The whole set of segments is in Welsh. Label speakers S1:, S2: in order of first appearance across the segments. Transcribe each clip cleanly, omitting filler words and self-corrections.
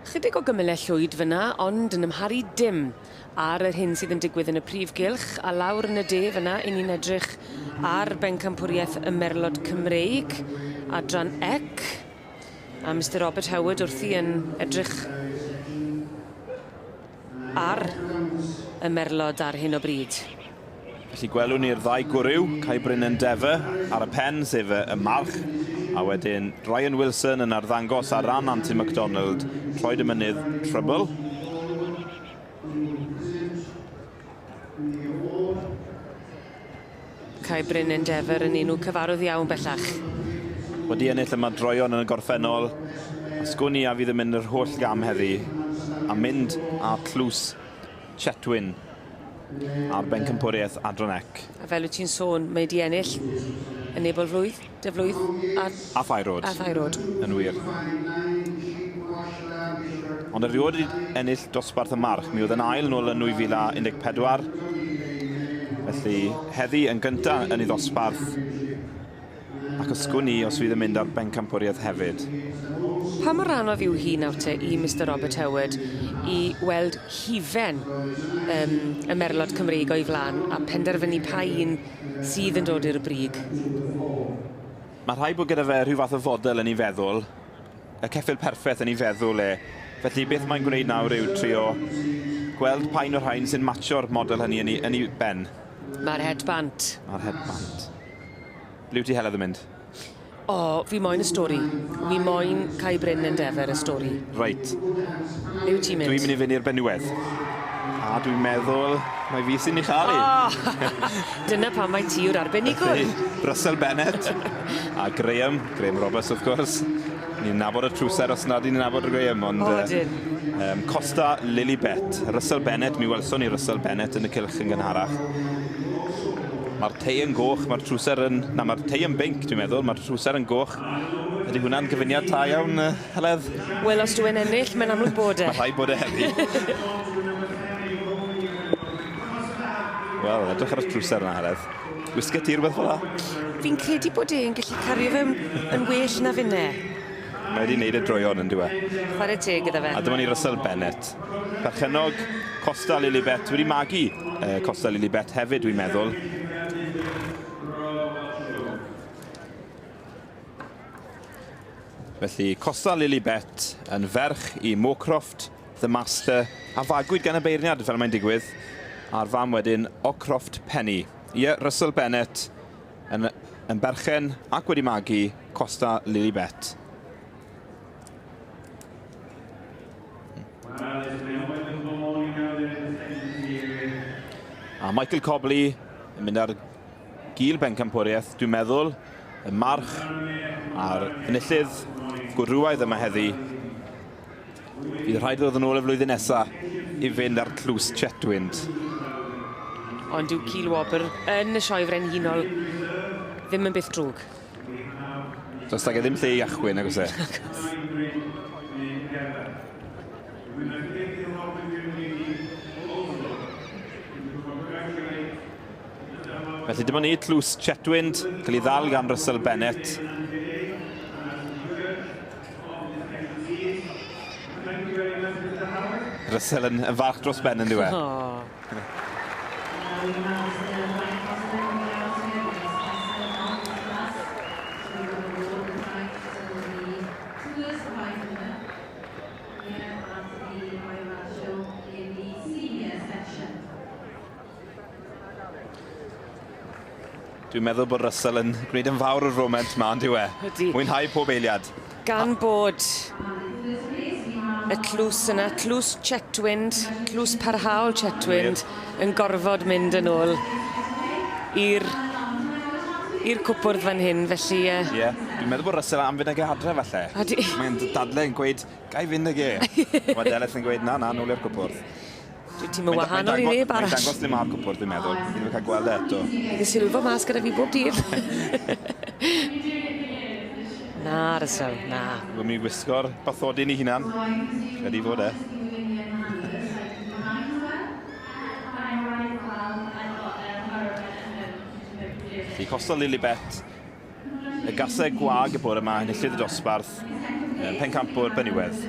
S1: Chydig o gymylau llwyd fyna, ond yn ymharu dim ar yr hyn sydd yn digwydd yn y prif gylch, a lawr yn y de fyna, i ni'n edrych ar Bencampwriaeth y Merlod Cymreig, adran ec, a Mr Robert Howard wrthi yn edrych ar y Merlod ar hyn o bryd.
S2: Felly gwelwn ni'r ddau gwryw, Cymreig yn Defa ar y pen, sef y march, a wedyn Ryan Wilson yn arddangos ar ran Anti MacDonald, troed y mynydd Trouble.
S1: Cymreig yn Defa yn enw cyfarwydd iawn bellach.
S2: Wedi ennill yma droion yn y gorffennol, a sgwni a fydd yn mynd yr holl gam heddi, a mynd a tlws Chetwyn ar Bencampwriaeth adran ec.
S1: A fel wyt ti'n sôn, mae wedi ennill yn ebol flwydd, dyflwydd
S2: a Thairod.
S1: A Thairod.
S2: Yn wir. Ond erioed wedi ennill dosbarth y march, mi oedd yn ail nôl yn 2014. Felly heddi yn gyntaf yn ei ddosbarth, ac ysgwni os fydd yn mynd ar Bencampwriaeth hefyd.
S1: Pa mor anodd yw hi nawr te i Mr Robert Howard i weld hifen y Merlod Cymreig o'i flan a penderfynu pa un sydd yn dod i'r brig?
S2: Mae rhaid bod gyda fe rhyw fath o fodel yn ei feddwl, y ceffyl perffaith yn ei feddwl e. Felly beth mae'n gwneud nawr yw trio gweld pa un o'r rhain sy'n matcho'r model hynny yn ei ben.
S1: Mae'r headbant.
S2: Mae'r headbant. Ble wyt ti heledd yn mynd?
S1: O, fi moyn y stori. Fi moyn Cymreig yn Defa y stori.
S2: Reit.
S1: Ble wyt ti'n mynd?
S2: Dwi'n mynd i fynd i'r benywedd. A dwi'n meddwl mae fi sy'n ei chael i.
S1: Dyna pam mae ti yw'r arbenigwr.
S2: Russell Bennett a Graham Roberts wrth gwrs. Ni'n nabod y trwser os nad ni'n nabod y Graham, ond Costa Lilibet. Russell Bennett, mi welson ni Russell Bennett yn y cylch yn gynharach. Mae'r tei yn goch, mae'r trwser yn... Na, mae'r tei yn binc, dwi'n meddwl. Mae'r trwser yn goch. Ydy hwnna'n gyfuniad ta iawn, Heledd?
S1: Wel, os dwi'n ennill, mae'n amlwg bod e.
S2: Mae rhaid bod e heddi. Wel, edrych ar y trwser yna, Heledd. Wisga ti rhywbeth fel la?
S1: Fi'n credu bod e'n gallu cario fe yn well na finne.
S2: Mae wedi gwneud y droion yn diwe.
S1: Chwarae teg gyda fe.
S2: A dyma ni Russell Bennett. Perchenog Costa Lilibet wedi magu Costa Lilibet hefyd, dwi'n meddwl. Felly, Costa Lilibet yn ferch i Mocroft, The Master, a fagwyd gan y beirniad fel mae'n digwydd, a'r fam wedyn Ocroft Penny. Ie, Russell Bennett yn berchen ac wedi magu Costa Lilibet. A Michael Cobley yn mynd ar gil Bencampwriaeth, dwi'n meddwl, y march a'r enillydd gwrwaidd yma heddi. Bydd rhaid ddod yn ôl y flwyddyn nesaf i fynd ar tlws Chetwynd.
S1: Ond yw Cil Wobr yn y sioe frenhinol ddim yn byth drwg.
S2: Does da ddim lle i achwyn, ag os e? Felly dyma ni tlws Chetwynd, cael ei ddal gan Russell Bennett. Russell yn farch dros ben yn diwe. Dwi'n meddwl bod Russell yn gwneud yn fawr o'r foment ma, yn diwe. Mwynhau pob eiliad. Gan
S1: bod y tlws yna, tlws Chetwynd, tlws parhaol Chetwynd, yn gorfod mynd yn ôl i'r cwpwrdd fan hyn, felly...
S2: Ie, dwi'n meddwl bod Russell am fynd ag adre falle. Mae'n dadle yn gweud, gai fynd ag e. Mae Deleth yn gweud, na, nôl i'r cwpwrdd.
S1: Ti'n wahanol i neb arall.
S2: Mae'n dangos ddim ar cwpwrdd, dwi'n meddwl. Dwi'n cael gweld eto.
S1: Bydd y silfo mas gyda fi bob dydd. Na, Russell, na.
S2: Wy'n mi wisgo'r bathodyn i hunan. Ydy fod e. Felly, Costa Lilibet. Y gasau gwag y bore yma, enillydd y dosbarth. Pencampwr Benywedd.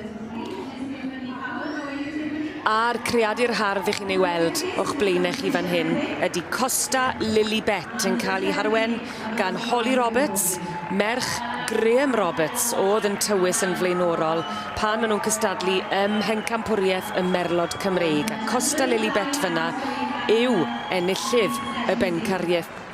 S1: A'r creadur hardd i chi'n ei weld o'ch blaenau chi fan hyn ydy Costa Lilibet yn cael ei harwen gan Holly Roberts, merch Graham Roberts oedd yn tywys yn flaenorol pan maen nhw'n cystadlu ym Mhencampwriaeth y Merlod Cymreig. A Costa Lilibet fyna yw enillydd y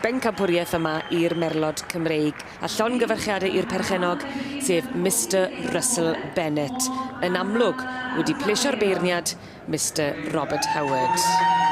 S1: Bencampwriaeth yma i'r Merlod Cymreig. A llongyfarchiadau i'r perchenog sef Mr Russell Bennett. Yn amlwg wedi plesio'r beirniad Mr Robert Howard.